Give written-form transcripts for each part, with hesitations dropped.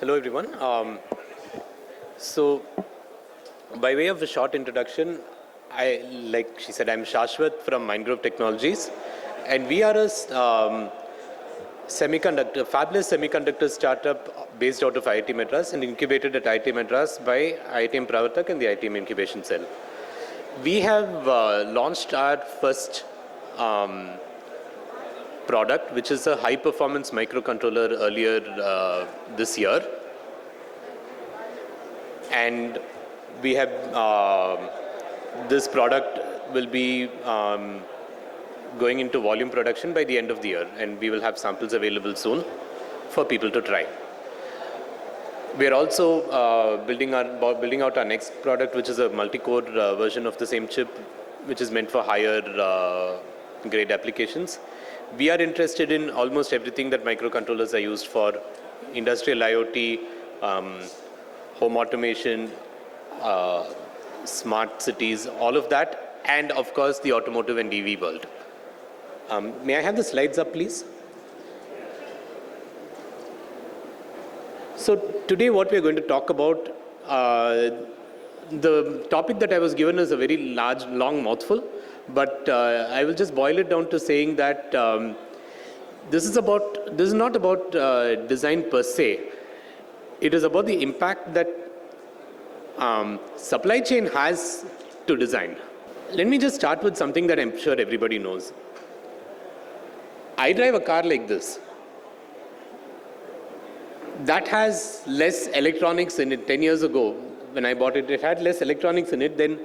Hello everyone. So, by way of a short introduction, like she said, I'm Shashwath from Mindgrove Technologies, and we are a fabulous semiconductor startup based out of IIT Madras and incubated at IIT Madras by IITM Pravatak and the IITM Incubation Cell. We have launched our first product, which is a high-performance microcontroller earlier this year, and we have this product will be going into volume production by the end of the year, and we will have samples available soon for people to try. We are also building out our next product, which is a multi-core version of the same chip, which is meant for higher grade applications. We are interested in almost everything that microcontrollers are used for: industrial IoT, home automation, smart cities, all of that, and of course the automotive and EV world. May I have the slides up, please? So today what we are going to talk about, the topic that I was given is a very long mouthful, but I will just boil it down to saying that this is not about design per se. It is about the impact that supply chain has to design. Let me just start with something that I'm sure everybody knows. I drive a car like this. That has less electronics in it. 10 years ago, when I bought it, it had less electronics in it than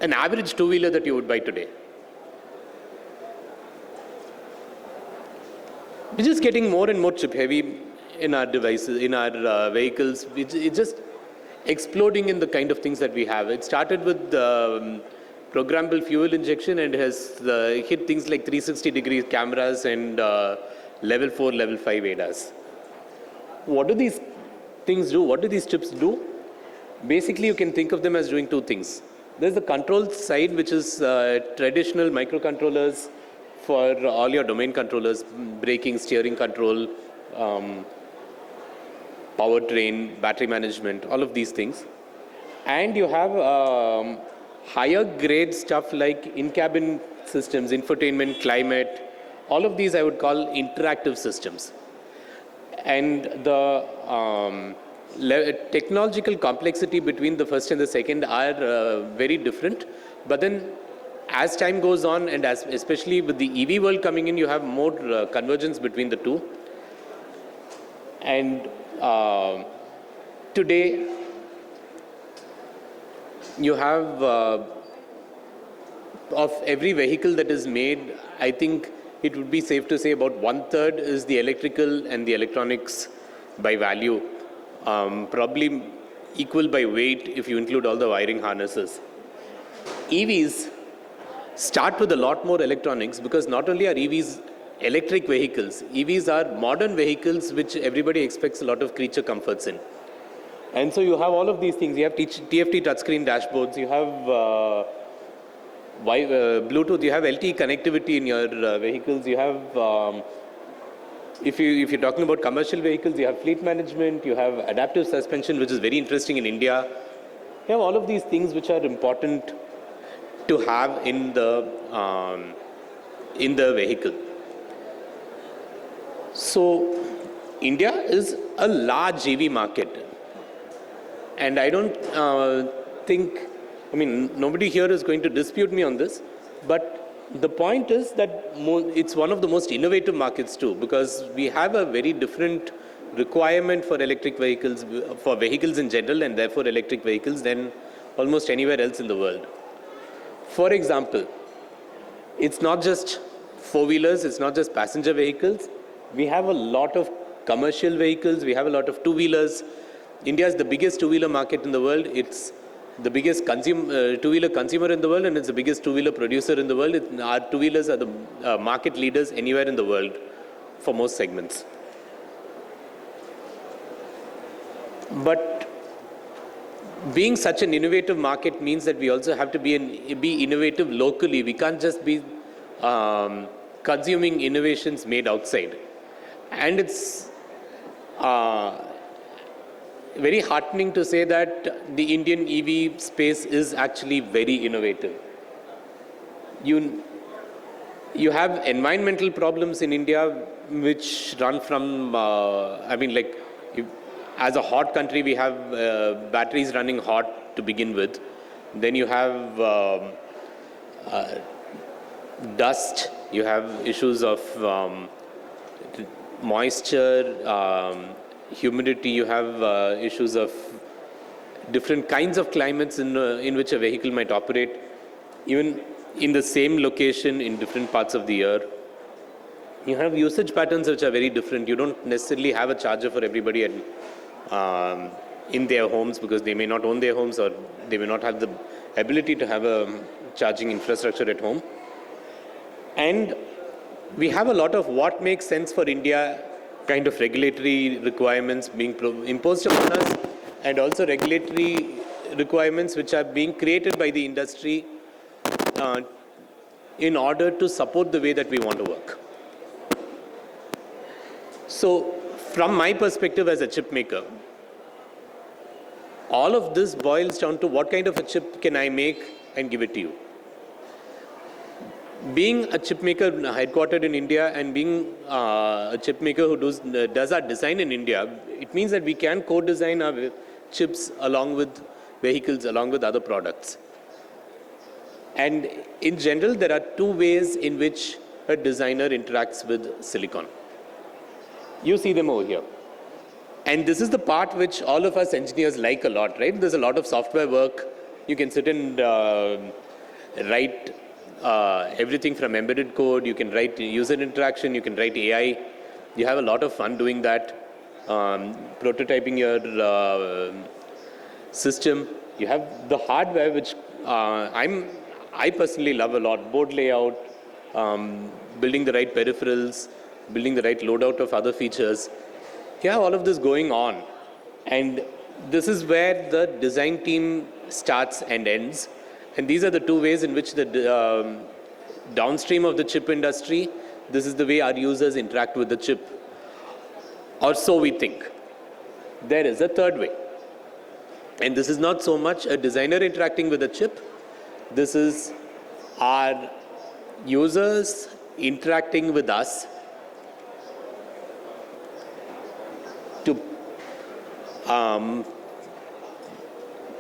an average two-wheeler that you would buy today. We're just getting more and more chip-heavy in our devices, in our vehicles. It's just exploding in the kind of things that we have. It started with programmable fuel injection and has hit things like 360-degree cameras and level 4, level 5 ADAS. What do these things do? What do these chips do? Basically, you can think of them as doing two things. There's the control side, which is traditional microcontrollers for all your domain controllers: braking, steering control, powertrain, battery management, all of these things. And you have higher grade stuff like in-cabin systems, infotainment, climate. All of these I would call interactive systems. And the technological complexity between the first and the second are very different. But then as time goes on, and especially with the EV world coming in, you have more convergence between the two. And today you have of every vehicle that is made, I think it would be safe to say about 1/3 is the electrical and the electronics by value, probably equal by weight if you include all the wiring harnesses. EVs start with a lot more electronics because not only are EVs electric vehicles, EVs are modern vehicles which everybody expects a lot of creature comforts in. And so you have all of these things. You have TFT touchscreen dashboards, you have Bluetooth, you have LTE connectivity in your vehicles, you have, if you're talking about commercial vehicles, you have fleet management, you have adaptive suspension, which is very interesting in India. You have all of these things which are important to have in the vehicle. So India is a large EV market, and I don't think, nobody here is going to dispute me on this, but the point is that it's one of the most innovative markets too, because we have a very different requirement for electric vehicles, for vehicles in general, and therefore electric vehicles, than almost anywhere else in the world. For example, it's not just four-wheelers, it's not just passenger vehicles. We have a lot of commercial vehicles, we have a lot of two-wheelers. India is the biggest two-wheeler market in the world. It's the biggest two-wheeler consumer in the world, and it's the biggest two-wheeler producer in the world. Our two-wheelers are the market leaders anywhere in the world for most segments. But being such an innovative market means that we also have to be innovative locally. We can't just be consuming innovations made outside. And very heartening to say that the Indian EV space is actually very innovative. You have environmental problems in India which run from, as a hot country, we have batteries running hot to begin with. Then you have dust, you have issues of moisture, humidity, you have issues of different kinds of climates in which a vehicle might operate, even in the same location in different parts of the year. You have usage patterns which are very different. You don't necessarily have a charger for everybody in their homes because they may not own their homes or they may not have the ability to have a charging infrastructure at home. And we have a lot of what makes sense for India kind of regulatory requirements being imposed upon us, and also regulatory requirements which are being created by the industry in order to support the way that we want to work. So from my perspective as a chip maker, all of this boils down to what kind of a chip can I make and give it to you. Being a chip maker headquartered in India and being a chip maker who does our design in India, it means that we can co-design our chips along with vehicles, along with other products. And in general, there are two ways in which a designer interacts with silicon. You see them over here. And this is the part which all of us engineers like a lot, right? There's a lot of software work. You can sit and write everything from embedded code. You can write user interaction. You can write AI. You have a lot of fun doing that. Prototyping your system. You have the hardware, which I personally love a lot. Board layout, building the right peripherals, building the right loadout of other features. You have all of this going on. And this is where the design team starts and ends. And these are the two ways in which the downstream of the chip industry, this is the way our users interact with the chip. Or so we think. There is a third way. And this is not so much a designer interacting with the chip. This is our users interacting with us to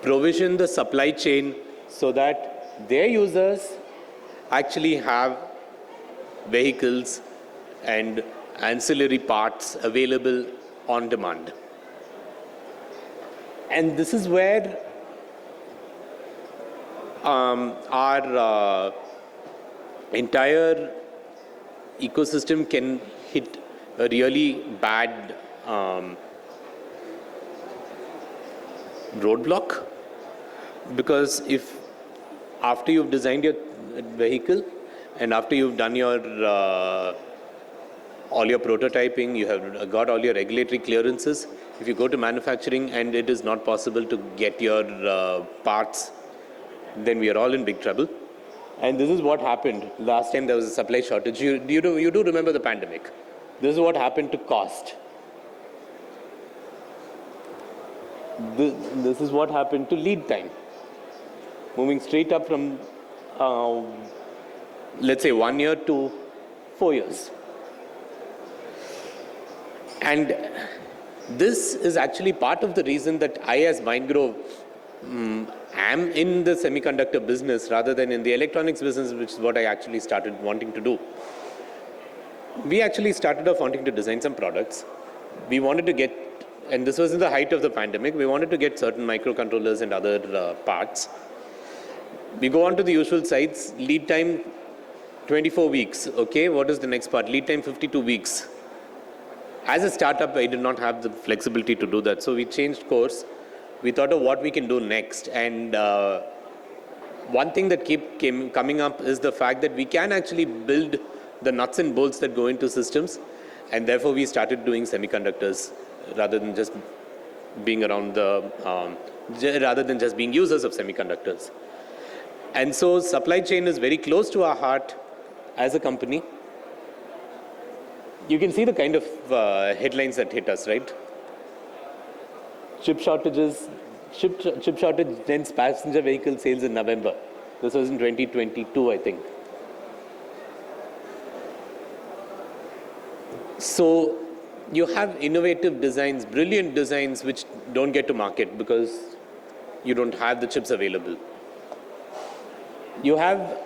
provision the supply chain so that their users actually have vehicles and ancillary parts available on demand. And this is where our entire ecosystem can hit a really bad roadblock, because if after you've designed your vehicle and after you've done your all your prototyping, you have got all your regulatory clearances, if you go to manufacturing and it is not possible to get your parts, then we are all in big trouble. And this is what happened last time there was a supply shortage. You do remember the pandemic. This is what happened to cost. This is what happened to lead time. Moving straight up from, let's say, 1 year to 4 years. And this is actually part of the reason that I, as Mindgrove, am in the semiconductor business rather than in the electronics business, which is what I actually started wanting to do. We actually started off wanting to design some products. We wanted to get, and this was in the height of the pandemic, we wanted to get certain microcontrollers and other parts. We go on to the usual sites, lead time 24 weeks. Okay, what is the next part? Lead time 52 weeks. As a startup, I did not have the flexibility to do that. So we changed course. We thought of what we can do next. And one thing that kept coming up is the fact that we can actually build the nuts and bolts that go into systems. And therefore, we started doing semiconductors rather than just being around rather than just being users of semiconductors. And so supply chain is very close to our heart as a company. You can see the kind of headlines that hit us, right? chip shortages, chip shortage dents passenger vehicle sales in November. This was in 2022, I think. So you have innovative designs, brilliant designs, which don't get to market because you don't have the chips available. You have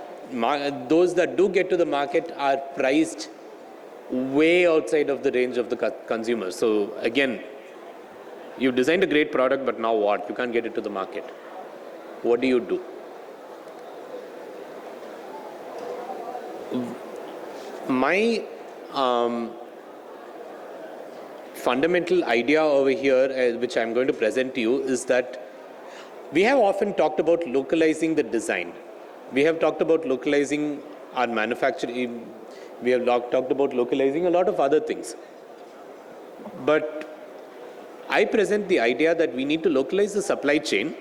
those that do get to the market are priced way outside of the range of the consumer. So again, you've designed a great product, but now what? You can't get it to the market. What do you do? My fundamental idea over here, which I'm going to present to you, is that we have often talked about localizing the design. We have talked about localizing our manufacturing. We have talked about localizing a lot of other things. But I present the idea that we need to localize the supply chain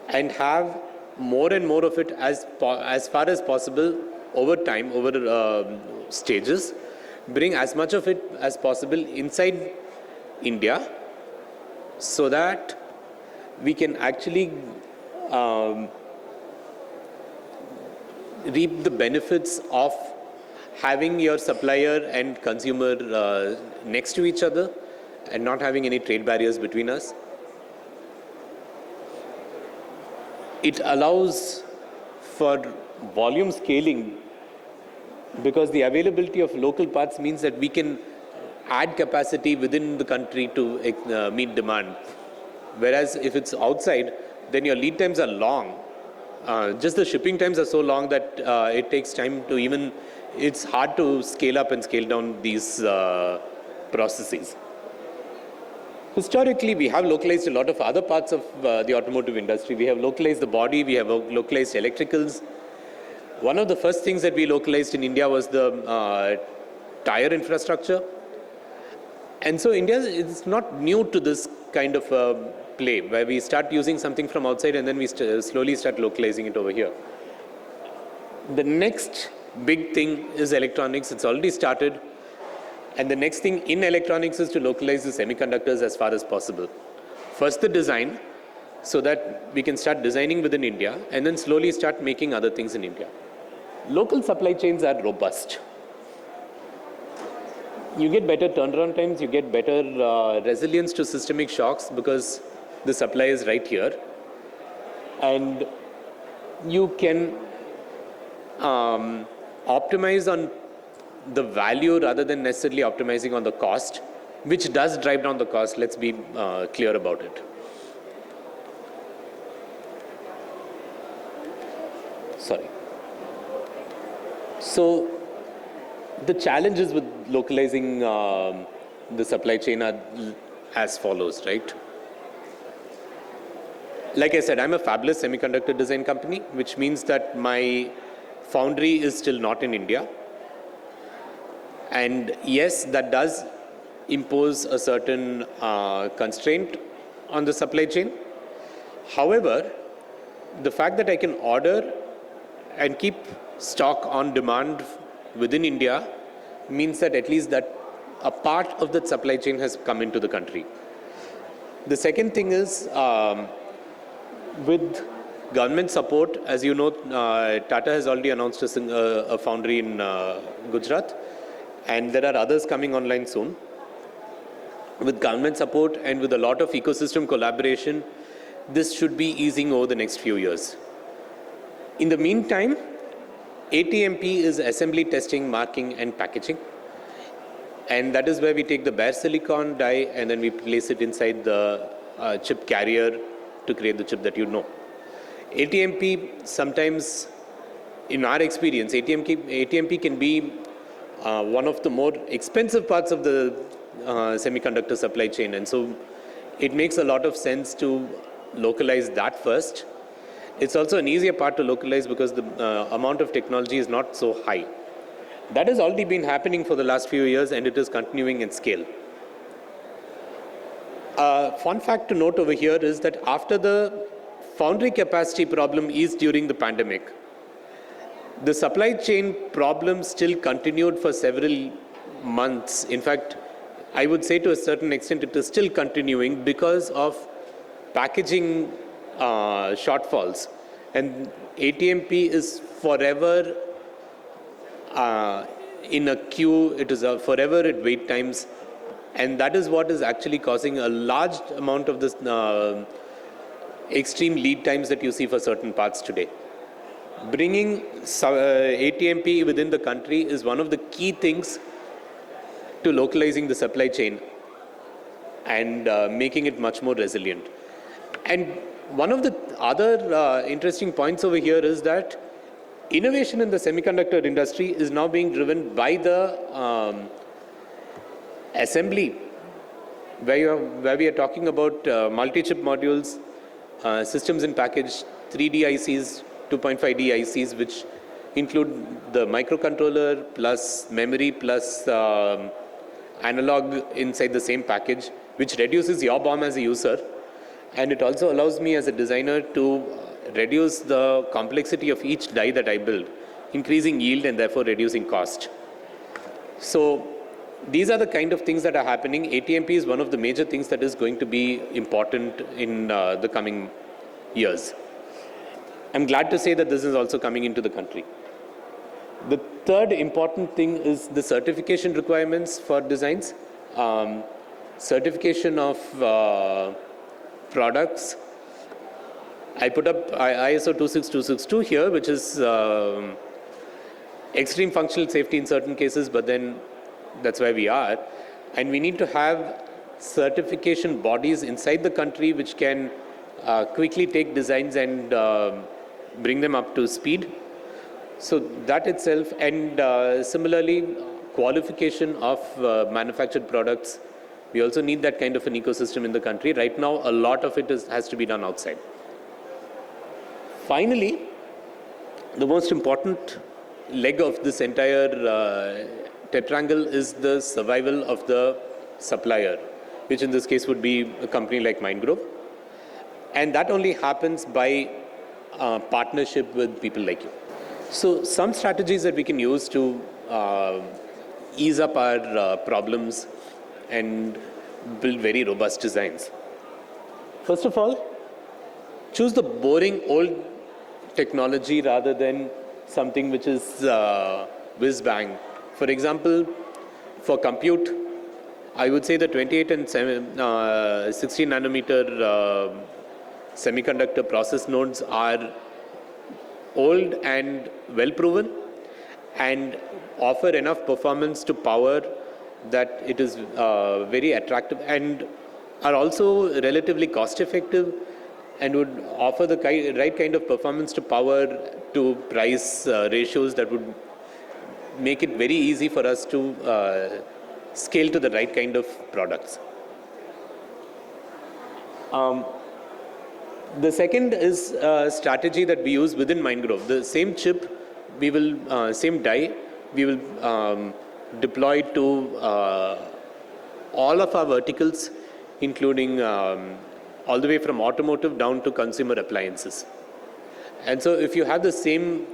and have more and more of it as far as possible over time, over stages, bring as much of it as possible inside India so that we can actually reap the benefits of having your supplier and consumer next to each other and not having any trade barriers between us. It allows for volume scaling because the availability of local parts means that we can add capacity within the country to meet demand. Whereas if it's outside, then your lead times are long. Just the shipping times are so long that it takes time to even, it's hard to scale up and scale down these processes. Historically, we have localized a lot of other parts of the automotive industry. We have localized the body, we have localized electricals. One of the first things that we localized in India was the tire infrastructure. And so India is not new to this kind of play, where we start using something from outside and then we slowly start localizing it over here. The next big thing is electronics. It's already started. And the next thing in electronics is to localize the semiconductors as far as possible. First the design, so that we can start designing within India and then slowly start making other things in India. Local supply chains are robust. You get better turnaround times, you get better resilience to systemic shocks because the supply is right here. And you can optimize on the value rather than necessarily optimizing on the cost, which does drive down the cost. Let's be clear about it. Sorry. So the challenges with localizing the supply chain are as follows, right? Like I said, I'm a fabless semiconductor design company, which means that my foundry is still not in India. And yes, that does impose a certain constraint on the supply chain. However, the fact that I can order and keep stock on demand within India means that at least that a part of that supply chain has come into the country. The second thing is with government support, as you know, Tata has already announced a foundry in Gujarat, and there are others coming online soon. With government support and with a lot of ecosystem collaboration, this should be easing over the next few years. In the meantime, ATMP is assembly, testing, marking, and packaging. And that is where we take the bare silicon die and then we place it inside the chip carrier to create the chip that you know. ATMP sometimes, in our experience, ATMP can be one of the more expensive parts of the semiconductor supply chain. And so it makes a lot of sense to localize that first. It's also an easier part to localize because the amount of technology is not so high. That has already been happening for the last few years and it is continuing in scale. Fun fact to note over here is that after the foundry capacity problem eased during the pandemic, the supply chain problem still continued for several months. In fact, I would say to a certain extent it is still continuing because of packaging shortfalls. And ATMP is forever in a queue, it is forever at wait times. And that is what is actually causing a large amount of this extreme lead times that you see for certain parts today. Bringing ATMP within the country is one of the key things to localizing the supply chain and making it much more resilient. And one of the other interesting points over here is that innovation in the semiconductor industry is now being driven by the assembly, where we are talking about multi-chip modules, systems in package, 3D ICs, 2.5D ICs, which include the microcontroller plus memory plus analog inside the same package, which reduces your BOM as a user. And it also allows me as a designer to reduce the complexity of each die that I build, increasing yield and therefore reducing cost. So these are the kind of things that are happening. ATMP is one of the major things that is going to be important in the coming years. I'm glad to say that this is also coming into the country. The third important thing is the certification requirements for designs. Certification of products. I put up ISO 26262 here, which is extreme functional safety in certain cases, but then that's where we are. And we need to have certification bodies inside the country which can quickly take designs and bring them up to speed. So that itself, and similarly, qualification of manufactured products. We also need that kind of an ecosystem in the country. Right now, a lot of it has to be done outside. Finally, the most important leg of this entire tetraangle is the survival of the supplier, which in this case would be a company like Mindgrove. And that only happens by partnership with people like you. So some strategies that we can use to ease up our problems and build very robust designs. First of all, choose the boring old technology rather than something which is whiz-bang. For example, for compute, I would say the 28 and 16 nanometer semiconductor process nodes are old and well proven and offer enough performance to power that it is very attractive and are also relatively cost effective and would offer the right kind of performance to power to price ratios that would make it very easy for us to scale to the right kind of products. The second is a strategy that we use within Mindgrove. The same chip, we will same die, we will deploy to all of our verticals, including all the way from automotive down to consumer appliances. And so if you have the same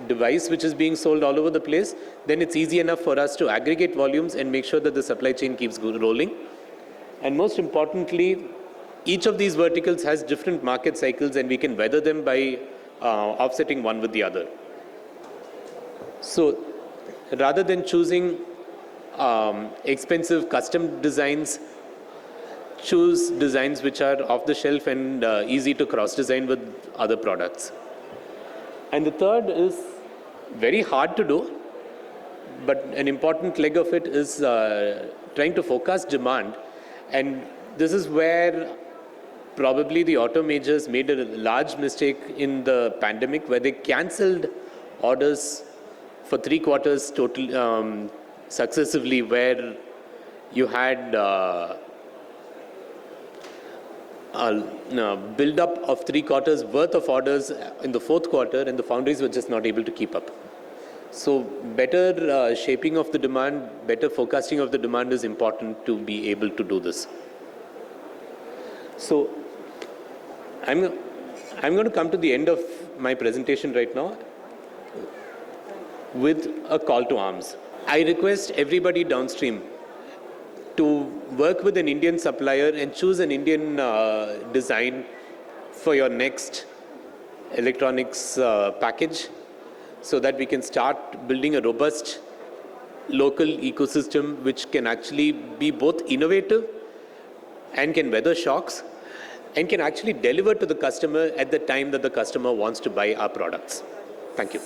device which is being sold all over the place, then it's easy enough for us to aggregate volumes and make sure that the supply chain keeps rolling. And most importantly, each of these verticals has different market cycles and we can weather them by offsetting one with the other. So rather than choosing expensive custom designs, choose designs which are off the shelf and easy to cross-design with other products. And the third is very hard to do, but an important leg of it is trying to forecast demand. And this is where probably the auto majors made a large mistake in the pandemic, where they cancelled orders for 3 quarters total successively, where you had build-up of 3 quarters worth of orders in the 4th quarter, and the foundries were just not able to keep up. So better shaping of the demand, better forecasting of the demand is important to be able to do this. So I'm going to come to the end of my presentation right now with a call to arms. I request everybody downstream, to work with an Indian supplier and choose an Indian design for your next electronics package, so that we can start building a robust local ecosystem which can actually be both innovative and can weather shocks and can actually deliver to the customer at the time that the customer wants to buy our products. Thank you.